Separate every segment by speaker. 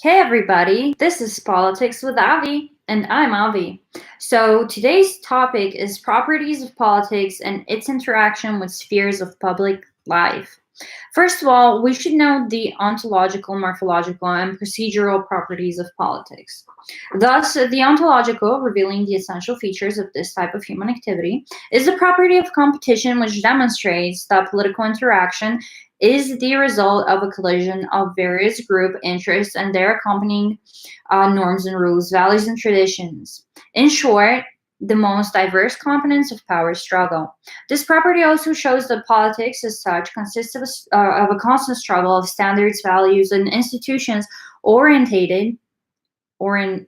Speaker 1: Hey everybody, this is Politics with Avi, and I'm Avi. So today's topic is properties of politics and its interaction with spheres of public life. First of all, we should know the ontological, morphological, and procedural properties of politics. Thus, the ontological, revealing the essential features of this type of human activity, is the property of competition which demonstrates that political interaction is the result of a collision of various group interests and their accompanying norms and rules, values and traditions. In short, the most diverse components of power struggle. This property also shows that politics, as such, consists of a constant struggle of standards, values, and institutions oriented oriented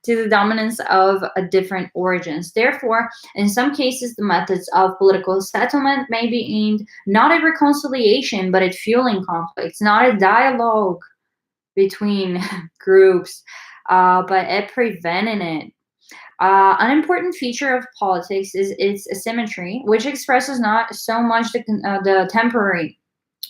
Speaker 1: to the dominance of different origins. Therefore, in some cases, the methods of political settlement may be aimed not at reconciliation, but at fueling conflicts, not at dialogue between groups, but at preventing it. An important feature of politics is its asymmetry, which expresses not so much the temporary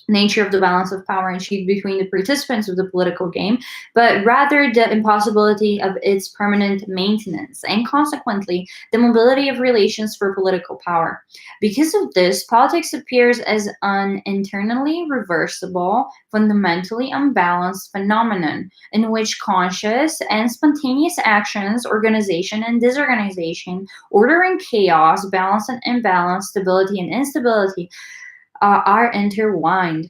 Speaker 1: nature of the balance of power achieved between the participants of the political game, but rather the impossibility of its permanent maintenance, and consequently, the mobility of relations for political power. Because of this, politics appears as an internally reversible, fundamentally unbalanced phenomenon in which conscious and spontaneous actions, organization and disorganization, order and chaos, balance and imbalance, stability and instability, are intertwined.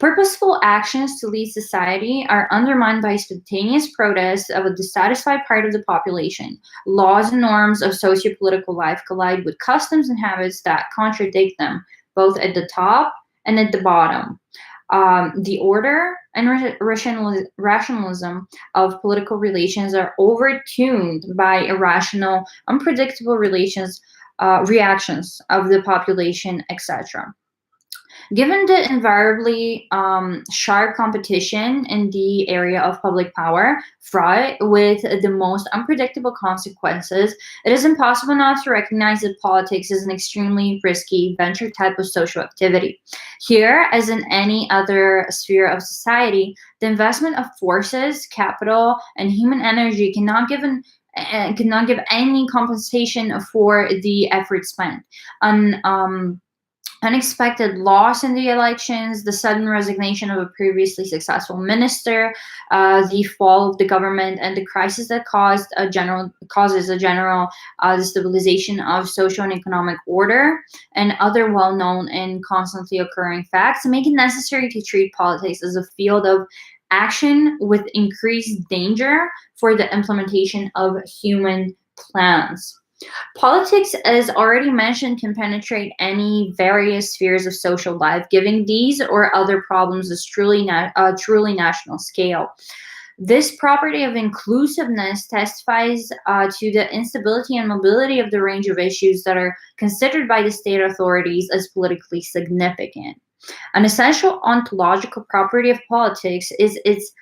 Speaker 1: Purposeful actions to lead society are undermined by spontaneous protests of a dissatisfied part of the population. Laws and norms of socio-political life collide with customs and habits that contradict them, both at the top and at the bottom. The order and rationalism of political relations are overtuned by irrational, unpredictable reactions of the population, etc. Given the invariably sharp competition in the area of public power, fraught with the most unpredictable consequences, it is impossible not to recognize that politics is an extremely risky venture type of social activity. Here, as in any other sphere of society, the investment of forces, capital, and human energy cannot give any compensation for the effort spent. Unexpected loss in the elections, the sudden resignation of a previously successful minister, the fall of the government, and the crisis that causes a general destabilization of social and economic order, and other well-known and constantly occurring facts make it necessary to treat politics as a field of action with increased danger for the implementation of human plans. Politics, as already mentioned, can penetrate any various spheres of social life, giving these or other problems a truly national scale. This property of inclusiveness testifies to the instability and mobility of the range of issues that are considered by the state authorities as politically significant. An essential ontological property of politics is its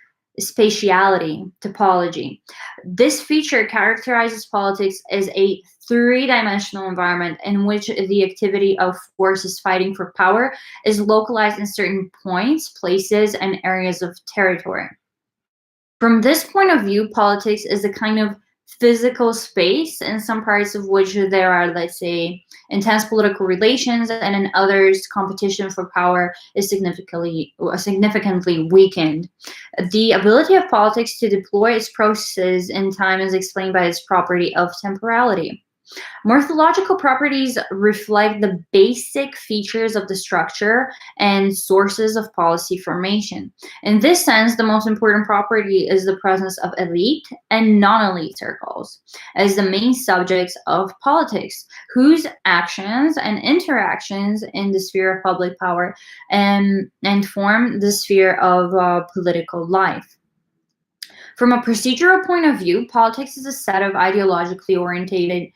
Speaker 1: spatiality, topology. This feature characterizes politics as a three-dimensional environment in which the activity of forces fighting for power is localized in certain points, places, and areas of territory. From this point of view, politics is a kind of physical space in some parts of which there are, let's say, intense political relations, and in others, competition for power is significantly weakened. The ability of politics to deploy its processes in time is explained by its property of temporality. Morphological properties reflect the basic features of the structure and sources of policy formation. In this sense, the most important property is the presence of elite and non-elite circles as the main subjects of politics, whose actions and interactions in the sphere of public power and form the sphere of political life. From a procedural point of view, politics is a set of ideologically oriented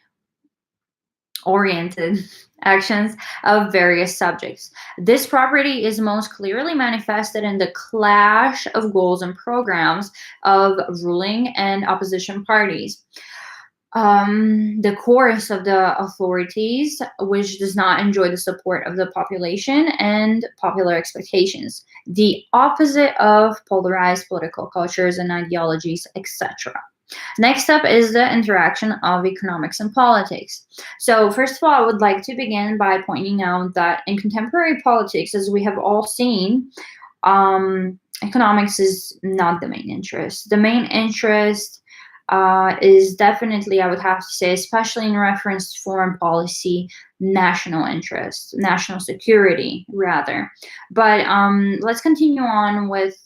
Speaker 1: actions of various subjects. This property is most clearly manifested in the clash of goals and programs of ruling and opposition parties. the course of the authorities, which does not enjoy the support of the population and popular expectations, the opposite of polarized political cultures and ideologies, etc. Next up is the interaction of economics and politics. So, first of all, I would like to begin by pointing out that in contemporary politics, as we have all seen, economics is not the main interest. The main interest is definitely, I would have to say, especially in reference to foreign policy, national interest, national security, rather. But let's continue on with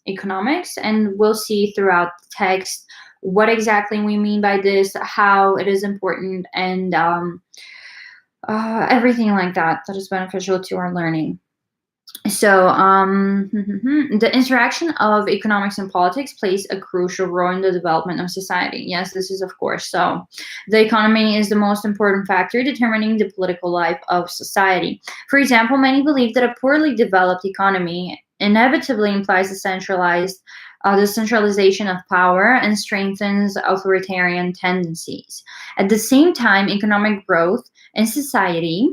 Speaker 1: economics, and we'll see throughout the text what exactly we mean by this, how it is important, and everything like that that is beneficial to our learning. So, the interaction of economics and politics plays a crucial role in the development of society. Yes, this is of course so. The economy is the most important factor determining the political life of society. For example, many believe that a poorly developed economy inevitably implies the centralization of power and strengthens authoritarian tendencies. At the same time, economic growth in society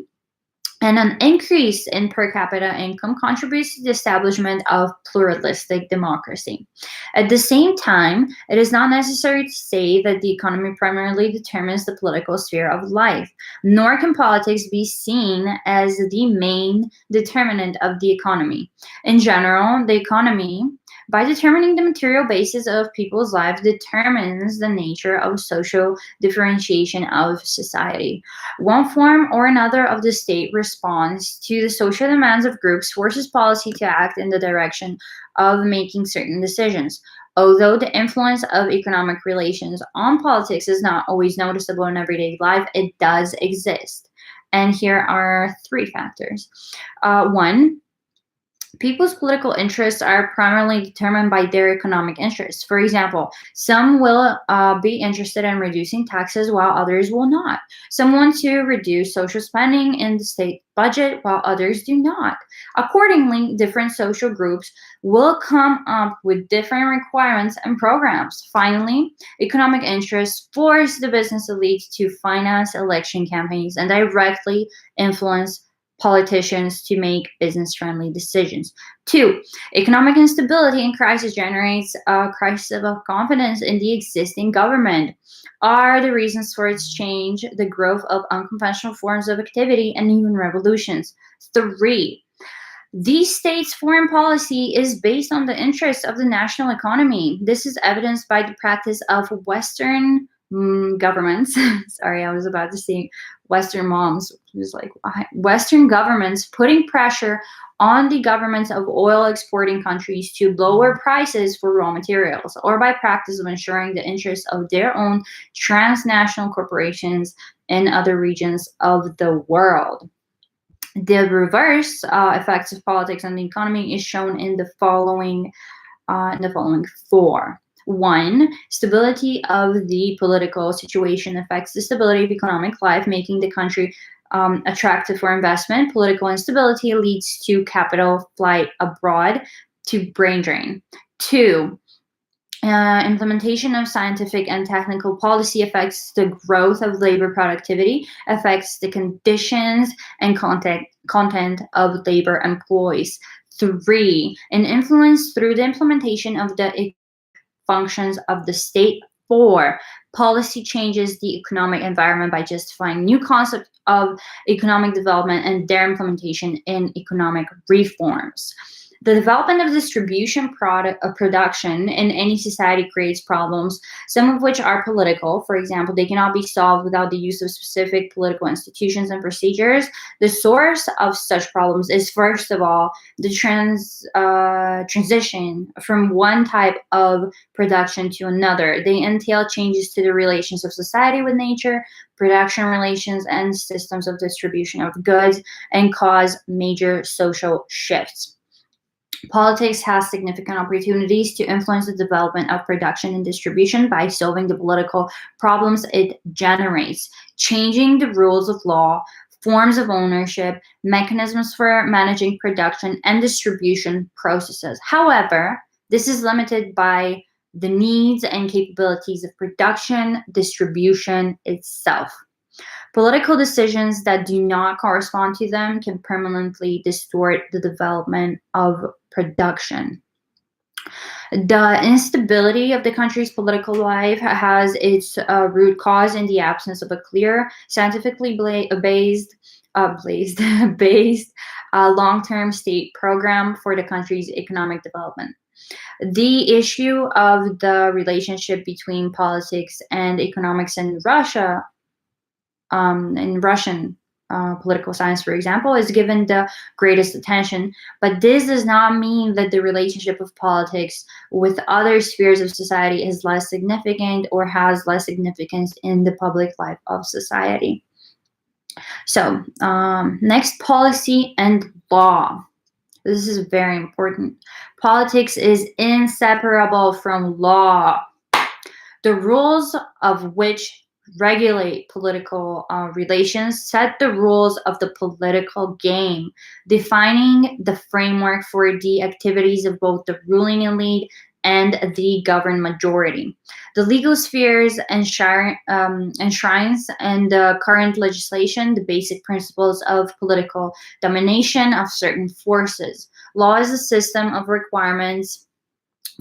Speaker 1: and an increase in per capita income contributes to the establishment of pluralistic democracy. At the same time, it is not necessary to say that the economy primarily determines the political sphere of life, nor can politics be seen as the main determinant of the economy. In general, the economy, by determining the material basis of people's lives, determines the nature of social differentiation of society. One form or another of the state responds to the social demands of groups, forces policy to act in the direction of making certain decisions. Although the influence of economic relations on politics is not always noticeable in everyday life, it does exist. And here are three factors. One, people's political interests are primarily determined by their economic interests. For example, some will be interested in reducing taxes while others will not. Some want to reduce social spending in the state budget while others do not. Accordingly, different social groups will come up with different requirements and programs. Finally, economic interests force the business elite to finance election campaigns and directly influence politicians to make business-friendly decisions. Two, economic instability and crisis generates a crisis of confidence in the existing government. Are the reasons for its change the growth of unconventional forms of activity and even revolutions? Three, the state's foreign policy is based on the interests of the national economy. This is evidenced by the practice of Western governments. Sorry, I was about to say Western moms. It was like Western governments putting pressure on the governments of oil exporting countries to lower prices for raw materials, or by practice of ensuring the interests of their own transnational corporations in other regions of the world. The reverse effects of politics on the economy is shown in the following four. One, stability of the political situation affects the stability of economic life, making the country attractive for investment. Political instability leads to capital flight abroad, to brain drain. Two, implementation of scientific and technical policy affects the growth of labor productivity, affects the conditions and content of labor employees. Three, an influence through the implementation of the functions of the state. Four, policy changes the economic environment by justifying new concepts of economic development and their implementation in economic reforms. The development of distribution production in any society creates problems, some of which are political. For example, they cannot be solved without the use of specific political institutions and procedures. The source of such problems is, first of all, the transition from one type of production to another. They entail changes to the relations of society with nature, production relations, and systems of distribution of goods, and cause major social shifts. Politics has significant opportunities to influence the development of production and distribution by solving the political problems it generates, changing the rules of law, forms of ownership, mechanisms for managing production and distribution processes. However, this is limited by the needs and capabilities of production, distribution itself. Political decisions that do not correspond to them can permanently distort the development of production. The instability of the country's political life has its root cause in the absence of a clear, scientifically based long-term state program for the country's economic development. The issue of the relationship between politics and economics in Russia, in Russian political science, for example, is given the greatest attention. But this does not mean that the relationship of politics with other spheres of society is less significant or has less significance in the public life of society. So, next, policy and law. This is very important. Politics is inseparable from law. The rules of which regulate political relations set the rules of the political game, defining the framework for the activities of both the ruling elite and the governed majority. The legal spheres enshrines in the current legislation the basic principles of political domination of certain forces. Law is a system of requirements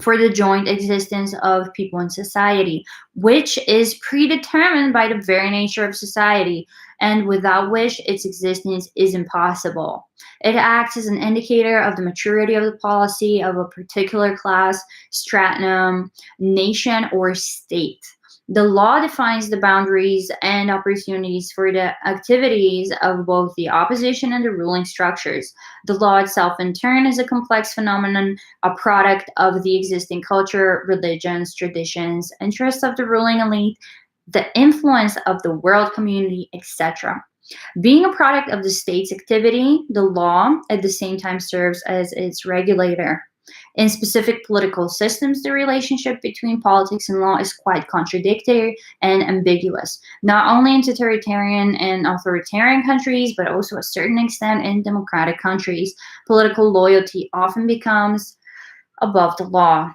Speaker 1: for the joint existence of people in society, which is predetermined by the very nature of society, and without which its existence is impossible. It acts as an indicator of the maturity of the policy of a particular class, stratum, nation, or state. The law defines the boundaries and opportunities for the activities of both the opposition and the ruling structures. The law itself, in turn, is a complex phenomenon, a product of the existing culture, religions, traditions, interests of the ruling elite, the influence of the world community, etc. Being a product of the state's activity, the law at the same time serves as its regulator. In specific political systems, the relationship between politics and law is quite contradictory and ambiguous, not only in totalitarian and authoritarian countries, but also to a certain extent in democratic countries. Political loyalty often becomes above the law.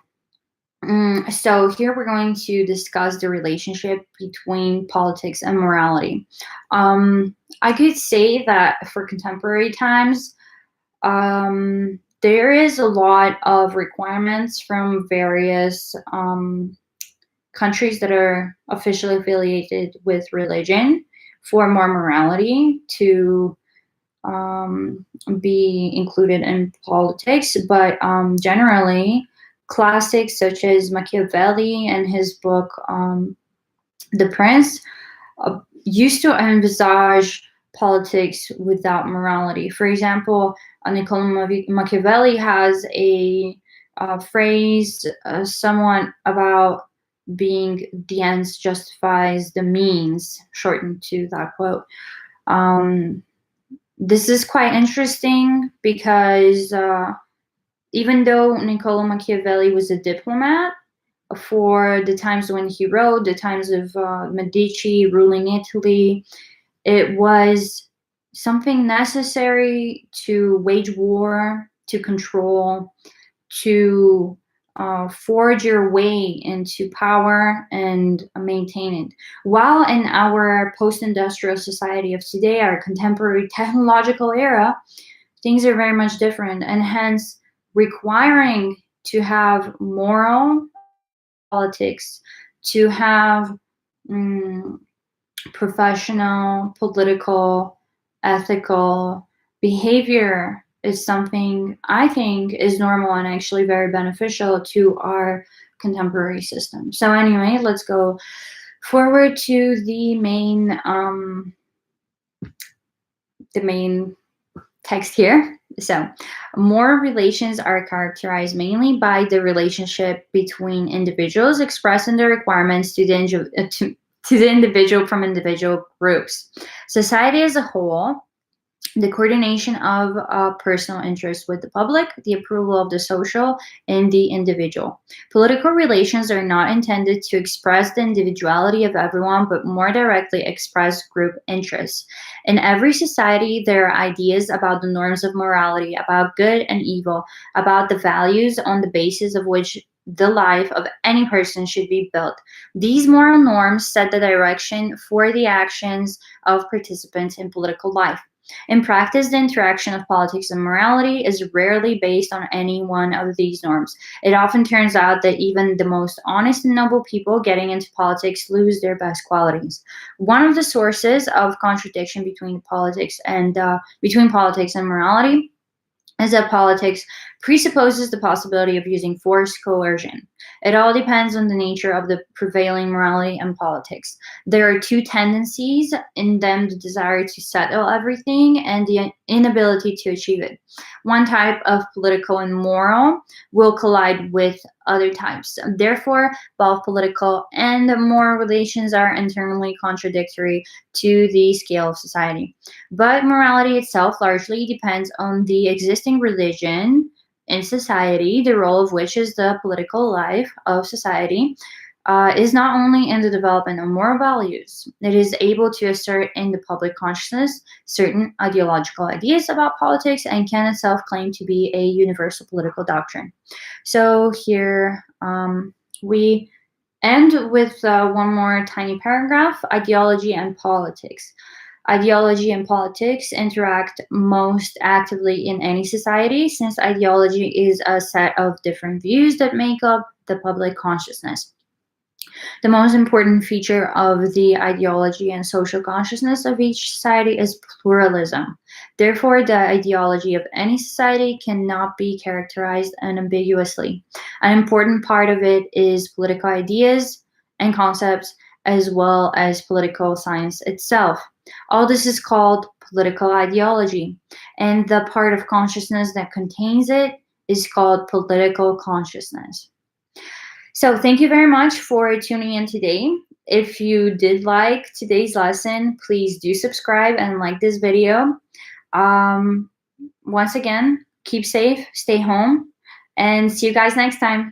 Speaker 1: So here we're going to discuss the relationship between politics and morality. I could say that for contemporary times, there is a lot of requirements from various countries that are officially affiliated with religion for more morality to be included in politics. But generally, classics such as Machiavelli and his book The Prince used to envisage politics without morality. For example, Niccolo Machiavelli has a phrase somewhat about being the ends justifies the means, shortened to that quote. This is quite interesting because even though Niccolo Machiavelli was a diplomat, for the times when he wrote, the times of Medici ruling Italy, it was something necessary to wage war, to control, to forge your way into power and maintain it. While in our post-industrial society of today, our contemporary technological era, things are very much different, and hence requiring to have moral politics, to have professional, political, ethical behavior is something I think is normal and actually very beneficial to our contemporary system. So anyway, let's go forward to the main text here. So, moral relations are characterized mainly by the relationship between individuals expressing their requirements to the individual from individual groups. Society as a whole, the coordination of personal interests with the public, the approval of the social and the individual. Political relations are not intended to express the individuality of everyone, but more directly express group interests. In every society, there are ideas about the norms of morality, about good and evil, about the values on the basis of which the life of any person should be built. These moral norms set the direction for the actions of participants in political life. In practice, the interaction of politics and morality is rarely based on any one of these norms. It often turns out that even the most honest and noble people getting into politics lose their best qualities. One of the sources of contradiction between politics and morality is that politics presupposes the possibility of using force coercion. It all depends on the nature of the prevailing morality and politics. There are two tendencies in them: the desire to settle everything and the inability to achieve it. One type of political and moral will collide with other types. Therefore, both political and moral relations are internally contradictory to the scale of society. But morality itself largely depends on the existing religion in society, the role of which is the political life of society. Is not only in the development of moral values, it is able to assert in the public consciousness certain ideological ideas about politics and can itself claim to be a universal political doctrine. So here we end with one more tiny paragraph: ideology and politics. Ideology and politics interact most actively in any society, since ideology is a set of different views that make up the public consciousness. The most important feature of the ideology and social consciousness of each society is pluralism. Therefore, the ideology of any society cannot be characterized unambiguously. An important part of it is political ideas and concepts, as well as political science itself. All this is called political ideology, and the part of consciousness that contains it is called political consciousness. So thank you very much for tuning in today. If you did like today's lesson, please do subscribe and like this video. Once again, keep safe, stay home, and see you guys next time.